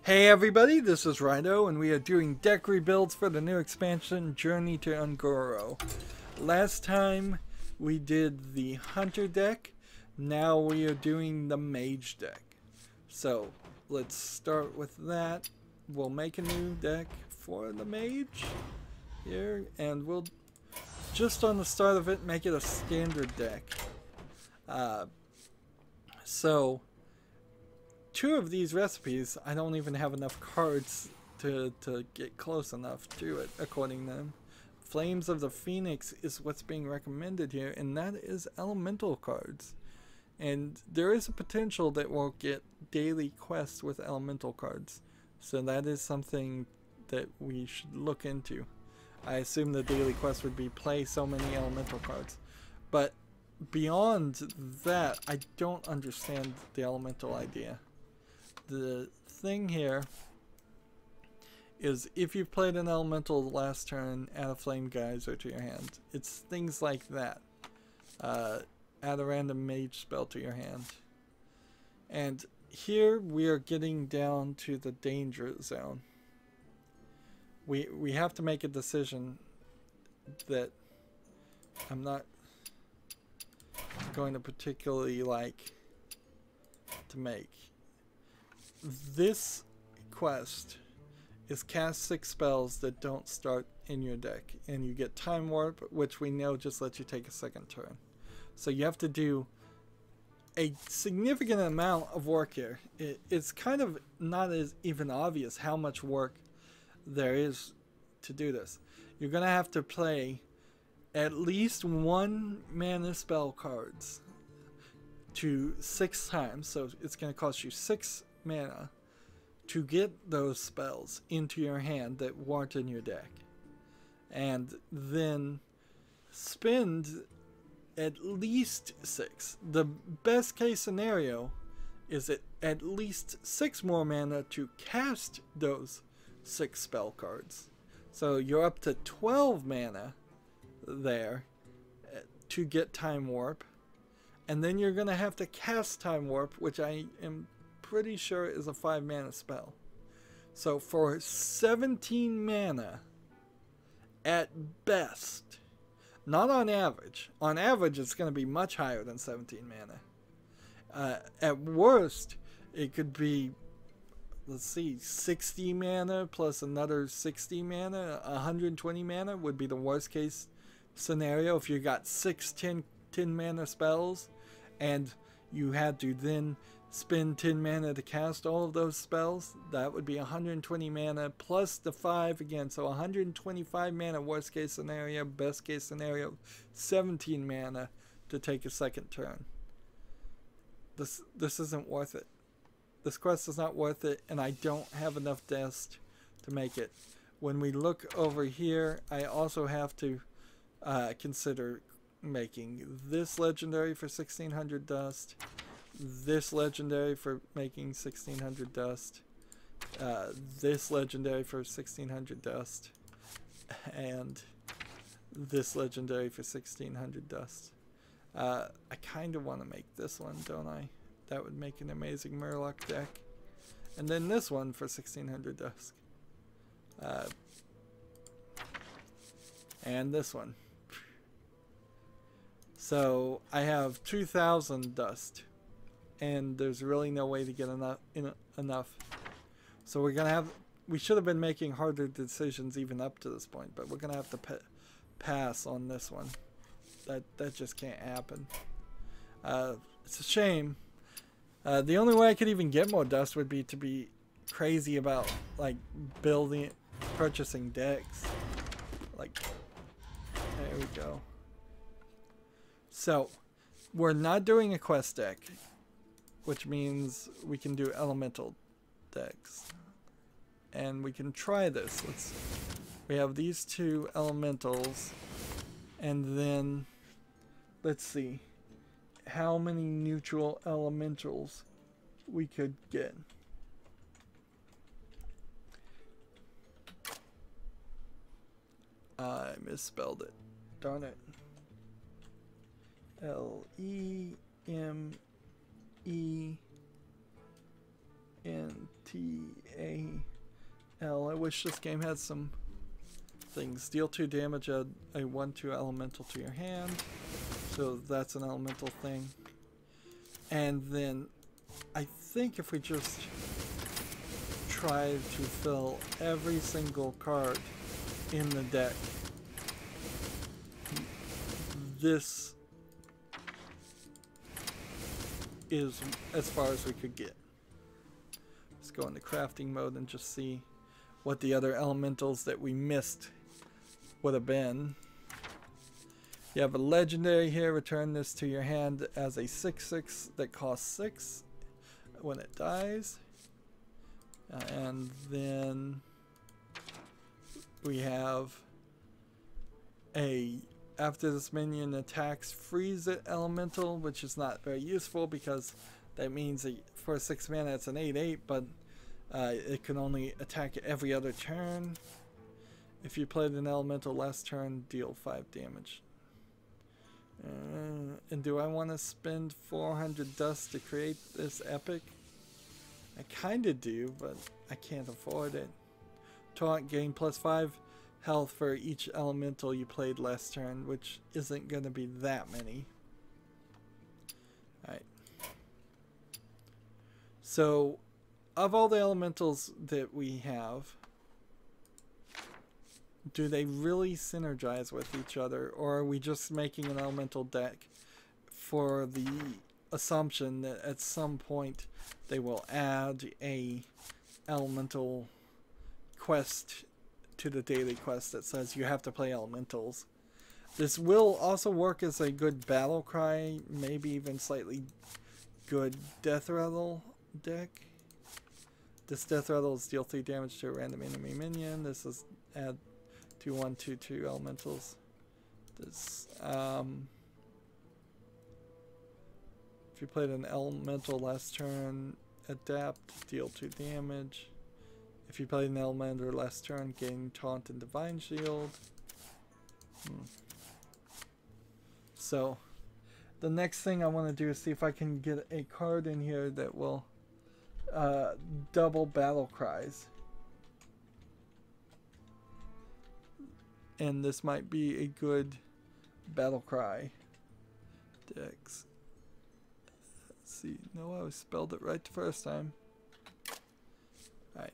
Hey everybody, this is Rydo, and we are doing deck rebuilds for the new expansion, Journey to Un'Goro. Last time we did the Hunter deck, now we are doing the Mage deck. So, let's start with that. We'll make a new deck for the Mage here, and we'll, just on the start of it, make it a standard deck. Two of these recipes, I don't even have enough cards to get close enough to it, according to them. Flames of the Phoenix is what's being recommended here, and that is elemental cards. And there is a potential that we'll get daily quests with elemental cards. So that is something that we should look into. I assume the daily quest would be play so many elemental cards. But beyond that, I don't understand the elemental idea. The thing here is if you've played an elemental last turn, add a flame geyser to your hand. It's things like that. Add a random mage spell to your hand. And here we are getting down to the danger zone. We have to make a decision that I'm not going to particularly like to make. This quest is cast 6 spells that don't start in your deck, and you get Time Warp, which we know just lets you take a second turn. So you have to do a significant amount of work here. It's kind of not as even obvious how much work there is to do this. You're going to have to play at least 1 mana spell cards to 6 times, so it's going to cost you 6 mana to get those spells into your hand that weren't in your deck, and then spend at least 6. The best case scenario is at least 6 more mana to cast those 6 spell cards, so you're up to 12 mana there to get Time Warp, and then you're gonna have to cast Time Warp, which I am pretty sure is a 5 mana spell. So for 17 mana at best, not on average. On average it's going to be much higher than 17 mana. At worst it could be, let's see, 60 mana plus another 60 mana. 120 mana would be the worst case scenario if you got 6 10 mana spells and you had to then spend 10 mana to cast all of those spells. That would be 120 mana plus the 5 again, so 125 mana worst case scenario. Best case scenario, 17 mana to take a second turn. This isn't worth it. This quest is not worth it, and I don't have enough dust to make it. When we look over here, I also have to consider making this legendary for 1600 dust, this legendary for making 1600 dust, this legendary for 1600 dust, and this legendary for 1600 dust. I kind of want to make this one, don't I? That would make an amazing Murloc deck. And then this one for 1600 dust. And this one. So I have 2000 dust, and there's really no way to get enough. So we should have been making harder decisions even up to this point, but we're gonna have to pass on this one. That just can't happen. It's a shame. The only way I could even get more dust would be to be crazy about like purchasing decks. Like, there we go. So we're not doing a quest deck, which means we can do elemental decks, and we can try this. We have these 2 elementals, and then let's see how many neutral elementals we could get. I misspelled it, darn it. L-E-M-E N-T L. I wish this game had some things. Deal 2 damage, add a 1/2 elemental to your hand. So that's an elemental thing. And then I think if we just try to fill every single card in the deck, this is as far as we could get. Let's go into crafting mode and just see what the other elementals that we missed would have been. You have a legendary here. Return this to your hand as a 6/6 that costs 6 when it dies. And then we have a, after this minion attacks, freeze it elemental, which is not very useful because that means that for 6 mana it's an 8/8, but it can only attack every other turn. If you played an elemental last turn, deal 5 damage. And do I want to spend 400 dust to create this epic? I kinda do, but I can't afford it. Taunt, gain +5 health for each elemental you played last turn, which isn't going to be that many. Alright. So, of all the elementals that we have, do they really synergize with each other, or are we just making an elemental deck for the assumption that at some point they will add a elemental quest to the daily quest that says you have to play elementals? This will also work as a good battle cry, maybe even slightly good death rattle deck. This death rattle is deal 3 damage to a random enemy minion. This is add 2/1/2/2 elementals. This if you played an elemental last turn, adapt, deal 2 damage. If you played an elemental last turn, gain taunt and divine shield. So the next thing I want to do is see if I can get a card in here that will double battle cries. And this might be a good battle cry decks. Let's see. No, I spelled it right the first time. Alright.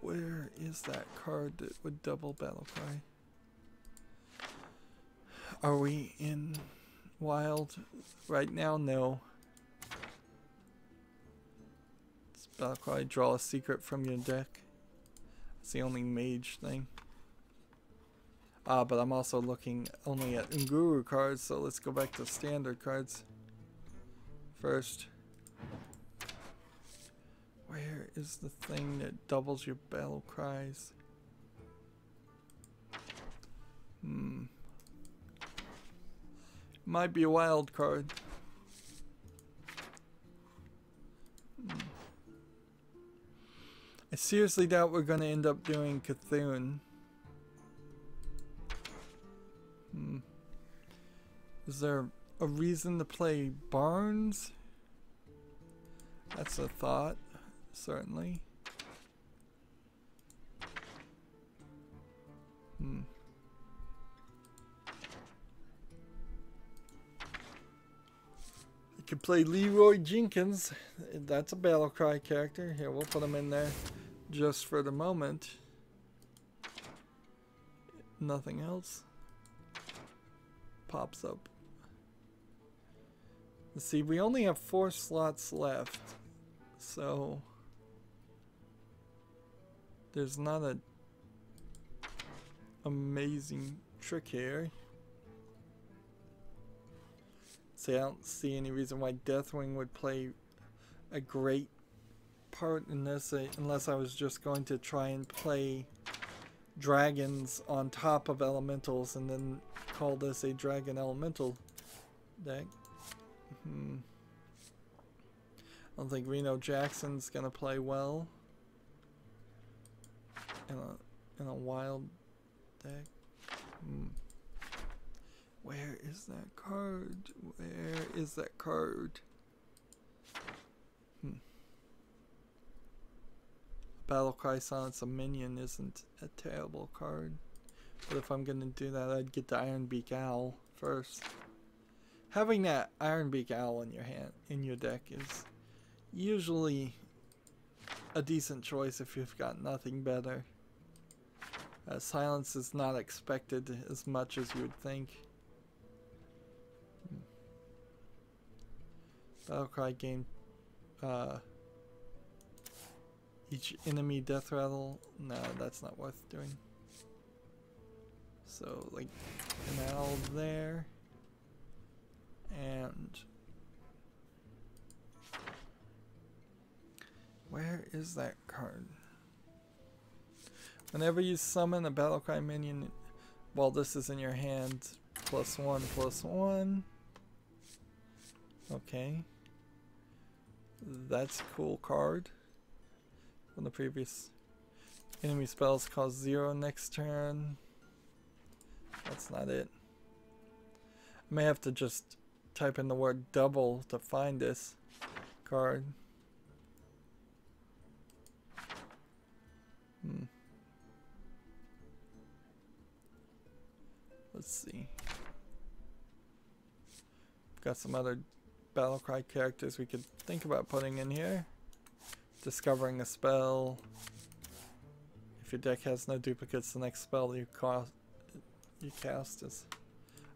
Where is that card that would double battle cry? Are we in wild right now? No. It's battle cry, draw a secret from your deck. It's the only mage thing. But I'm also looking only at Unguru cards, so let's go back to standard cards first. Where is the thing that doubles your battle cries? Might be a wild card. I seriously doubt we're going to end up doing Cthulhu. Is there a reason to play Barnes? That's a thought, certainly. You could play Leroy Jenkins. That's a Battlecry character. Here, we'll put him in there just for the moment. Nothing else pops up. Let's see, we only have 4 slots left, so there's not a amazing trick here. See, I don't see any reason why Deathwing would play a great part in this unless I was just going to try and play dragons on top of elementals and then call this a dragon elemental deck. I don't think Reno Jackson's gonna play well in a wild deck. Where is that card? Where is that card? Battlecry Silence a Minion isn't a terrible card. But if I'm gonna do that, I'd get the Ironbeak Owl first. Having that Ironbeak Owl in your hand, in your deck, is usually a decent choice if you've got nothing better. Silence is not expected as much as you would think. Battlecry gain each enemy death rattle. No, that's not worth doing. So like an owl there, and where is that card? Whenever you summon a Battlecry minion while this is in your hand, +1/+1. Okay. That's a cool card. From the previous enemy spells cost 0 next turn. That's not it. I may have to just type in the word double to find this card. Let's see. Got some other Battlecry characters we could think about putting in here. Discovering a spell. If your deck has no duplicates, the next spell you cast is...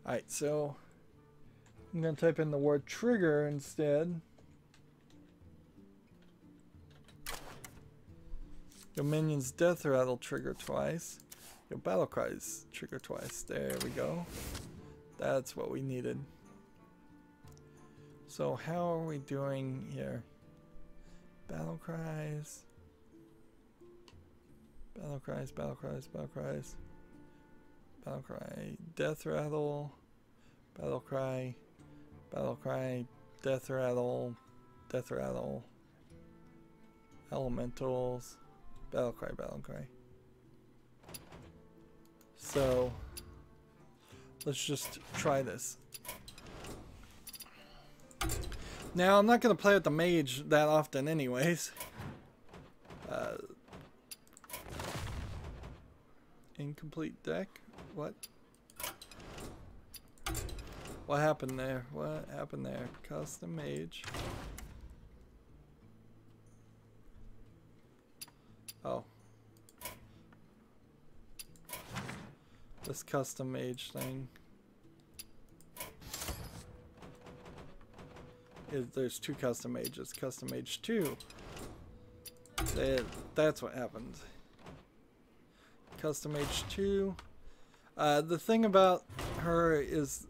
Alright, so I'm going to type in the word trigger instead. Your minion's death rattle trigger twice. Your Battlecries trigger twice. There we go. That's what we needed. So how are we doing here? Battlecries. Battlecries, Battlecries, Battlecries. Battlecry, Death Rattle. Battlecry, Battlecry, Death Rattle, Death Rattle. Elementals. Battlecry, Battlecry. So let's just try this. Now, I'm not going to play with the Mage that often anyways. Incomplete deck? What? What happened there? What happened there? Custom Mage. Oh. This custom Mage thing. There's two custom mages. Custom Mage 2. That's what happened. Custom Mage 2. The thing about her is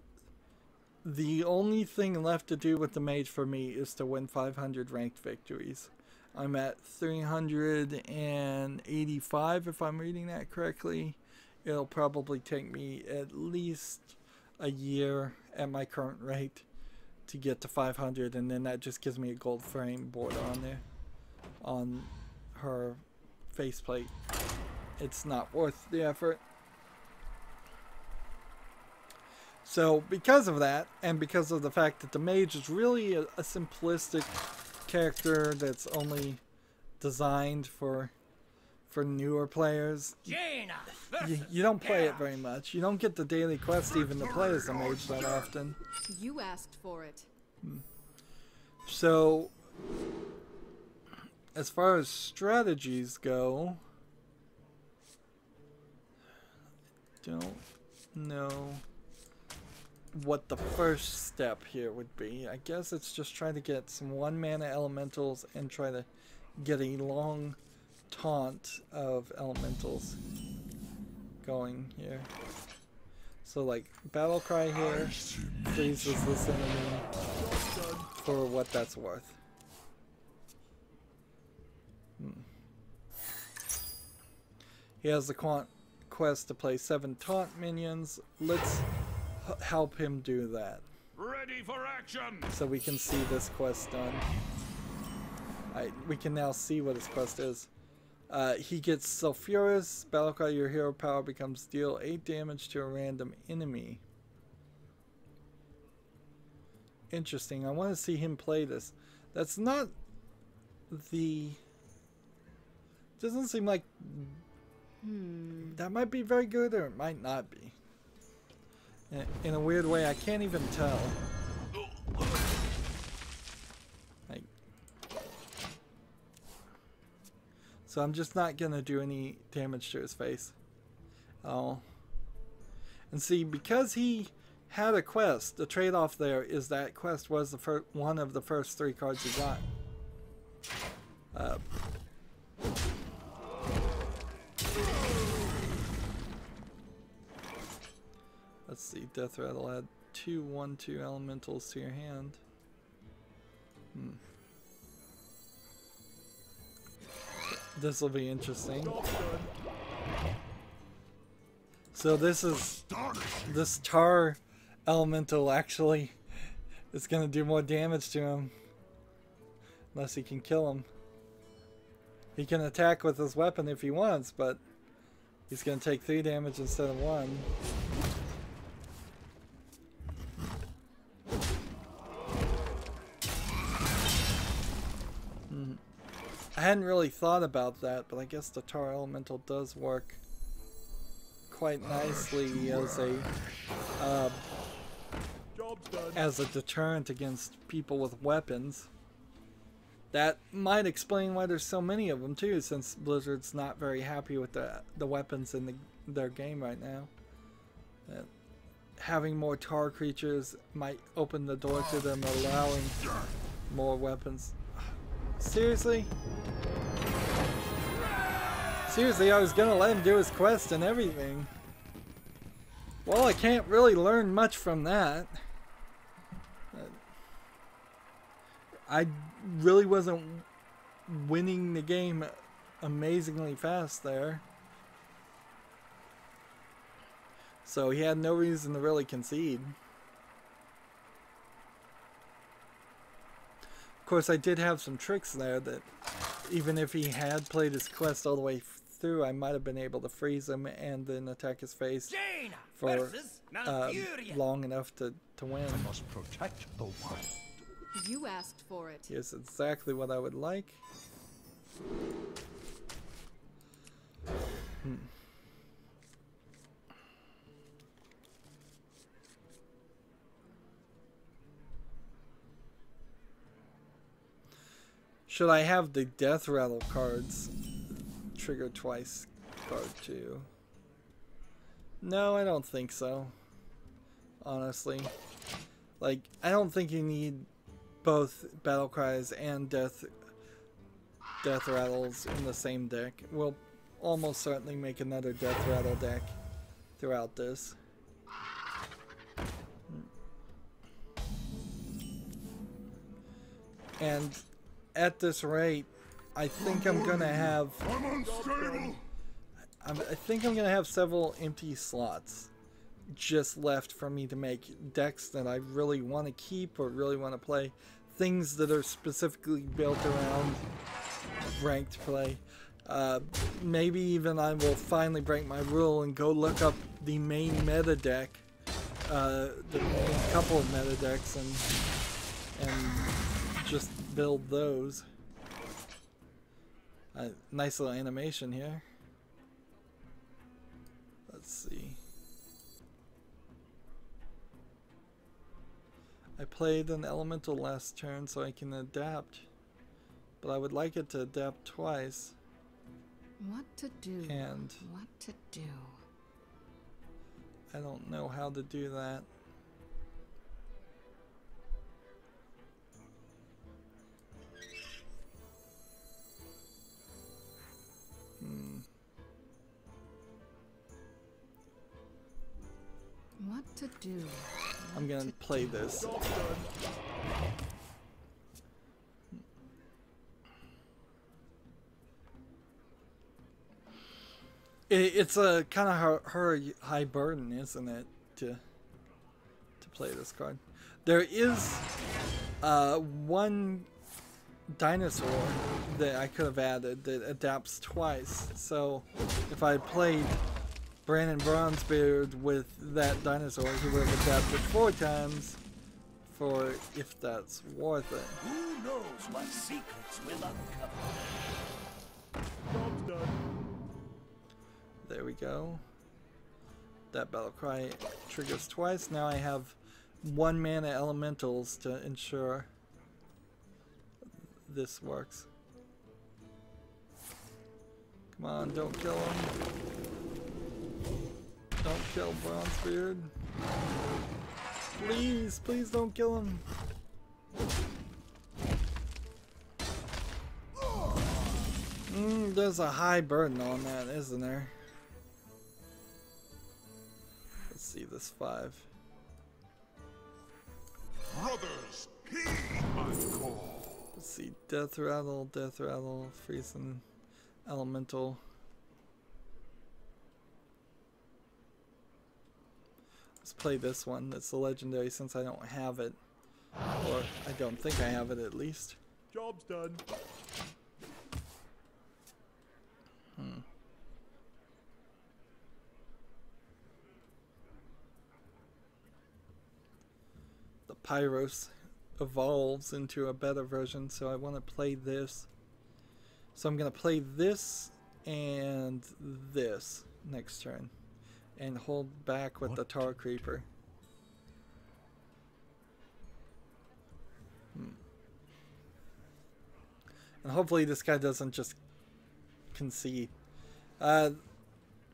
the only thing left to do with the Mage for me is to win 500 ranked victories. I'm at 385 if I'm reading that correctly. It'll probably take me at least a year at my current rate to get to 500, and then that just gives me a gold frame border on there on her faceplate. It's not worth the effort. So because of that, and because of the fact that the Mage is really a simplistic character that's only designed for newer players, you don't play it very much. You don't get the daily quest even to play as the Mage that often. You asked for it. So as far as strategies go, don't know what the first step here would be. I guess it's just trying to get some 1-mana elementals and try to get a long taunt of elementals going here. So like Battlecry here freezes this enemy for what that's worth. He has the quest to play 7 taunt minions. Let's help him do that. Ready for action. So we can see this quest done. We can now see what his quest is. He gets Sulfurous. Battlecry, your hero power becomes deal 8 damage to a random enemy. Interesting. I want to see him play this. That's not the Doesn't seem like that might be very good, or it might not be. In a weird way, I can't even tell. Like, so I'm just not gonna do any damage to his face. Oh. And see, because he had a quest, the trade-off there is that quest was the one of the first 3 cards he got. Let's see, Death Rattle, add 2 1/2 elementals to your hand. This will be interesting. So this tar elemental actually is going to do more damage to him. Unless he can kill him. He can attack with his weapon if he wants, but he's going to take 3 damage instead of 1. I hadn't really thought about that, but I guess the tar elemental does work quite nicely as a deterrent against people with weapons. That might explain why there's so many of them too, since Blizzard's not very happy with the weapons in their game right now. Having more tar creatures might open the door to them allowing more weapons. Seriously? Seriously, I was gonna let him do his quest and everything. Well, I can't really learn much from that. I really wasn't winning the game amazingly fast there. So he had no reason to really concede. Of course, I did have some tricks there that even if he had played his quest all the way through, I might have been able to freeze him and then attack his face for long enough to win. I must protect the wild. You asked for it. Here's exactly what I would like. Should I have the Death Rattle cards trigger twice card too? No, I don't think so. Honestly. Like, I don't think you need both Battle Cries and Death Rattles in the same deck. We'll almost certainly make another Death Rattle deck throughout this. And at this rate, I think I'm gonna have I think I'm gonna have several empty slots just left for me to make decks that I really want to keep or really want to play. Things that are specifically built around ranked play. Maybe even I will finally break my rule and go look up the main meta deck, the main couple of meta decks, and just build those. Nice little animation here. Let's see. I played an elemental last turn so I can adapt, but I would like it to adapt twice. What to do? And what to do? I don't know how to do that. What to do? I'm gonna play this. It's a kind of high burden, isn't it, to play this card? There is one dinosaur that I could have added that adapts twice. So if I played Brandon Bronzebeard with that dinosaur, he would have adapted 4 times for if that's worth it. Who knows what secrets will uncover? There we go. That battle cry triggers twice. Now I have 1 mana elementals to ensure this works. Come on, don't kill him. Don't kill Bronzebeard. Please, please don't kill him. There's a high burden on that, isn't there? Let's see this 5. Brothers, heed my call. Let's see, Death Rattle, Freezing Elemental. Let's play this one. That's the legendary since I don't have it. Or I don't think I have it at least. Job's done. The Pyros evolves into a better version, so I want to play this. So I'm going to play this and this next turn and hold back with the Tar Creeper. And hopefully this guy doesn't just concede.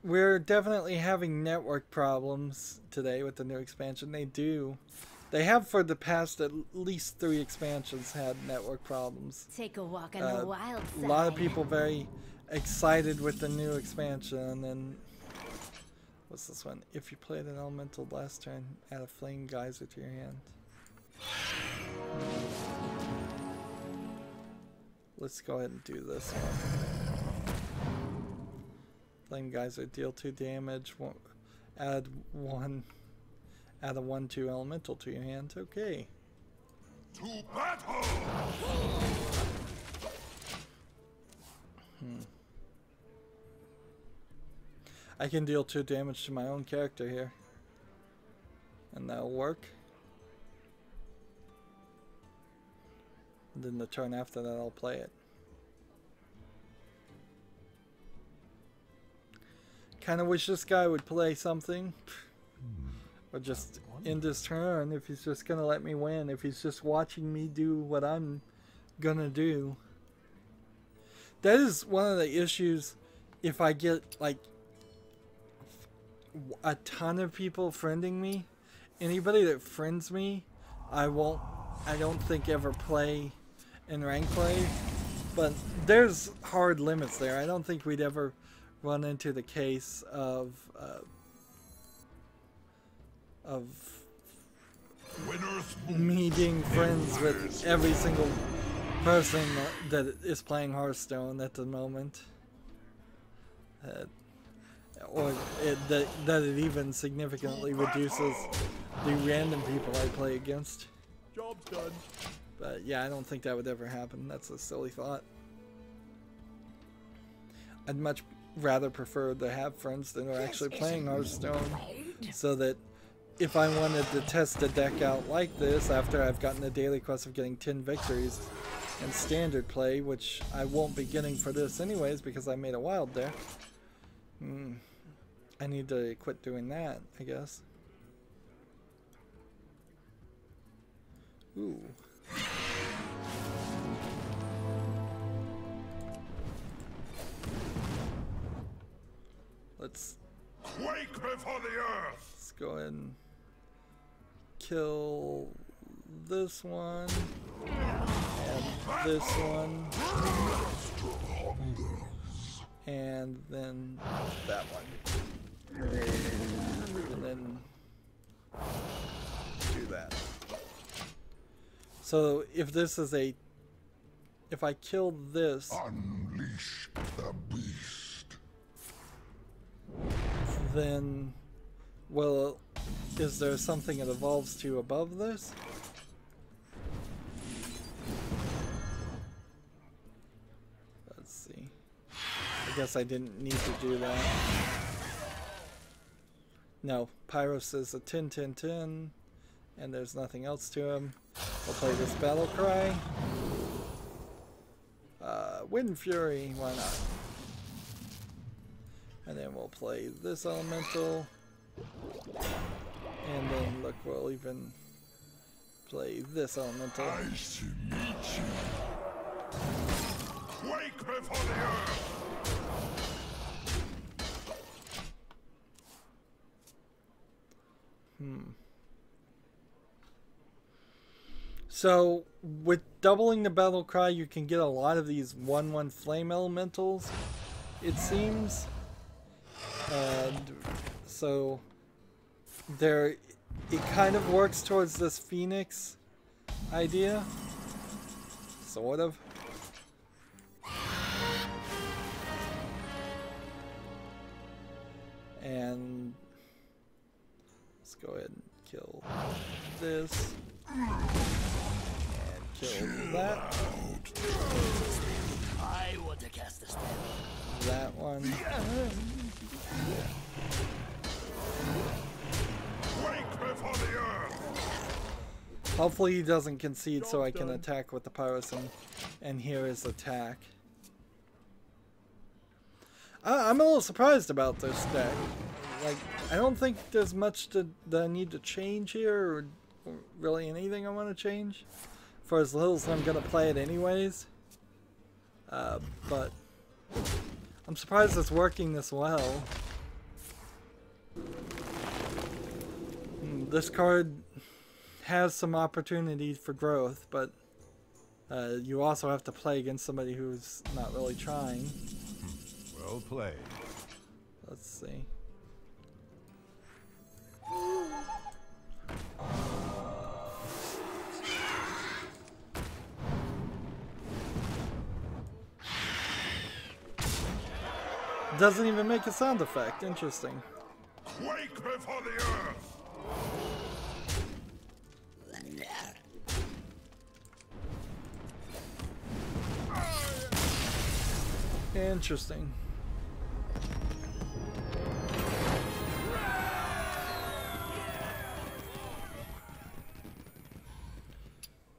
We're definitely having network problems today with the new expansion. They have for the past at least 3 expansions had network problems. Take a walk on the wild side. A lot of people very excited with the new expansion. And what's this one? If you played an elemental last turn, add a flame geyser to your hand. Let's go ahead and do this one. Flame Geyser, deal 2 damage, add a 1/2 elemental to your hand. Okay. To battle! I can deal 2 damage to my own character here. And that'll work. And then the turn after that I'll play it. Kinda wish this guy would play something. Or just end his turn if he's just gonna let me win. If he's just watching me do what I'm gonna do. That is one of the issues if I get like a ton of people friending me. Anybody that friends me, I don't think ever play in rank play. But there's hard limits there. I don't think we'd ever run into the case of me being friends with every single person that is playing Hearthstone at the moment. Or that it even significantly reduces the random people I play against. Job's done. But yeah, I don't think that would ever happen. That's a silly thought. I'd much rather prefer to have friends that are actually playing Hearthstone, so that if I wanted to test a deck out like this after I've gotten the daily quest of getting 10 victories in standard play, which I won't be getting for this anyways because I made a wild there. I need to quit doing that, I guess. Ooh. Let's quake before the earth. Let's go ahead and kill this one and this one and then that one and then do that. So if this is if I kill this, Unleash the beast. Then, well, is there something it evolves to above this? Let's see. I guess I didn't need to do that. No, Pyros is a 10-10-10, and there's nothing else to him. We'll play this battle cry. Wind Fury, why not? And then we'll play this elemental. And then look, we'll even play this elemental. Nice to meet you. Quake before the earth. So with doubling the battle cry, you can get a lot of these 1/1 flame elementals, it seems. And so there, it kind of works towards this Phoenix idea, sort of. And let's go ahead and kill this. And kill that. I want to cast a spell. That one. Quake before the earth. Hopefully he doesn't concede so I can attack with the Pyros and hear his attack. I'm a little surprised about this deck. Like, I don't think there's much that I need to change here, or really anything I want to change. For as little as I'm going to play it anyways. But I'm surprised it's working this well. This card has some opportunities for growth, but you also have to play against somebody who's not really trying. Well played. Let's see. Doesn't even make a sound effect. Interesting. Quake before the earth. Interesting.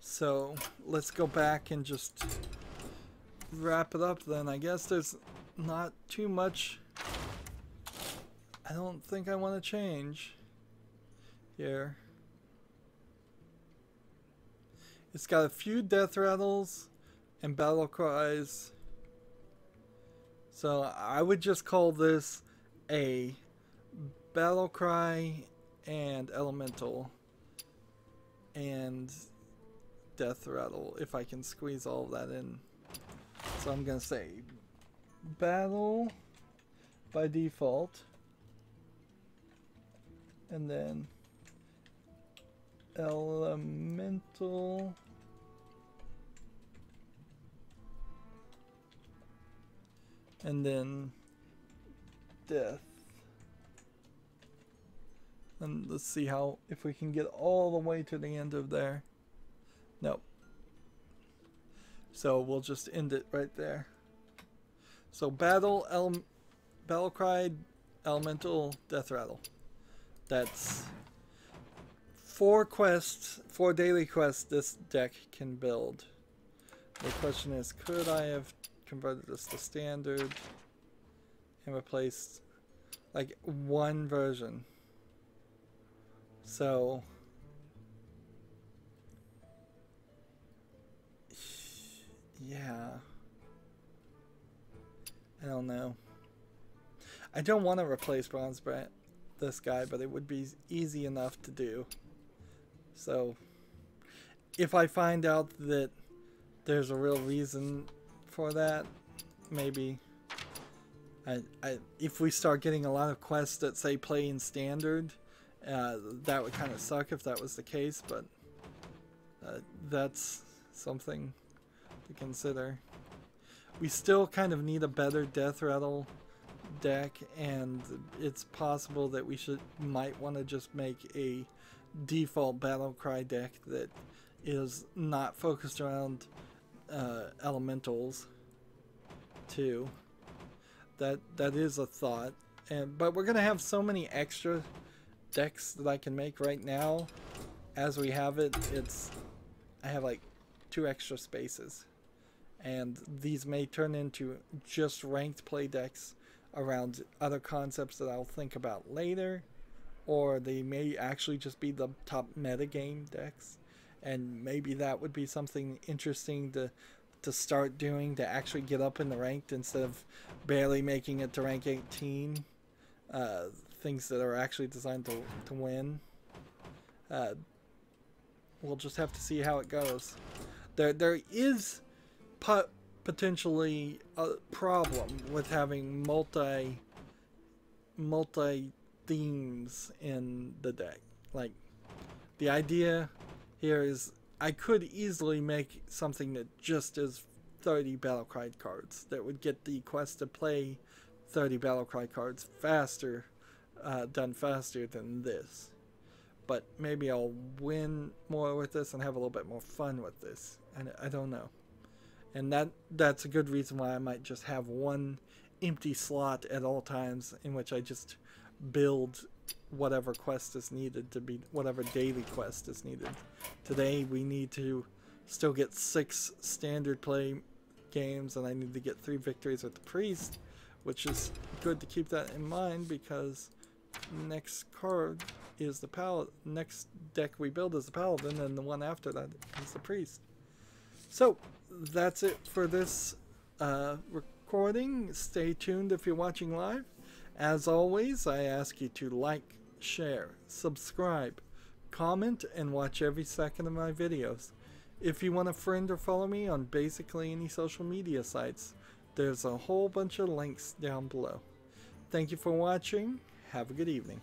So let's go back and just wrap it up then. I guess there's not too much I don't think I want to change here. It's got a few death rattles and battle cries. So I would just call this a battle cry and elemental and death rattle if I can squeeze all of that in. So I'm gonna say battle by default, and then elemental, and then death. And let's see how, if we can get all the way to the end of there. Nope. So we'll just end it right there. So battle cry, elemental, death rattle. That's 4 quests, 4 daily quests this deck can build. The question is, could I have converted this to standard and replaced like one version? So yeah, I don't know. I don't want to replace Bronze Brand, this guy, but it would be easy enough to do. So if I find out that there's a real reason for that, maybe if we start getting a lot of quests that say play in standard, that would kind of suck if that was the case, but that's something to consider. We still kind of need a better death rattle deck, and it's possible that we might want to just make a default battle cry deck that is not focused around elementals too. That is a thought, but we're gonna have so many extra decks that I can make right now. As we have it, I have like 2 extra spaces, and these may turn into just ranked play decks around other concepts that I'll think about later, or they may actually just be the top metagame decks, and maybe that would be something interesting to start doing, to actually get up in the ranked instead of barely making it to rank 18. Things that are actually designed to win. We'll just have to see how it goes. There is potentially a problem with having multi themes in the deck. Like, the idea here is I could easily make something that just is 30 Battlecry cards that would get the quest to play 30 Battlecry cards faster, done faster than this. But maybe I'll win more with this and have a little bit more fun with this. I don't know. And that's a good reason why I might just have one empty slot at all times in which I just build whatever quest is needed to be, whatever daily quest is needed. Today we need to still get 6 standard play games, and I need to get 3 victories with the priest, which is good to keep that in mind because next card is the paladin. Next deck we build is the paladin, and the one after that is the priest. So that's it for this recording. Stay tuned if you're watching live. As always, I ask you to like, share, subscribe, comment, and watch every second of my videos. If you want to friend or follow me on basically any social media sites, there's a whole bunch of links down below. Thank you for watching. Have a good evening.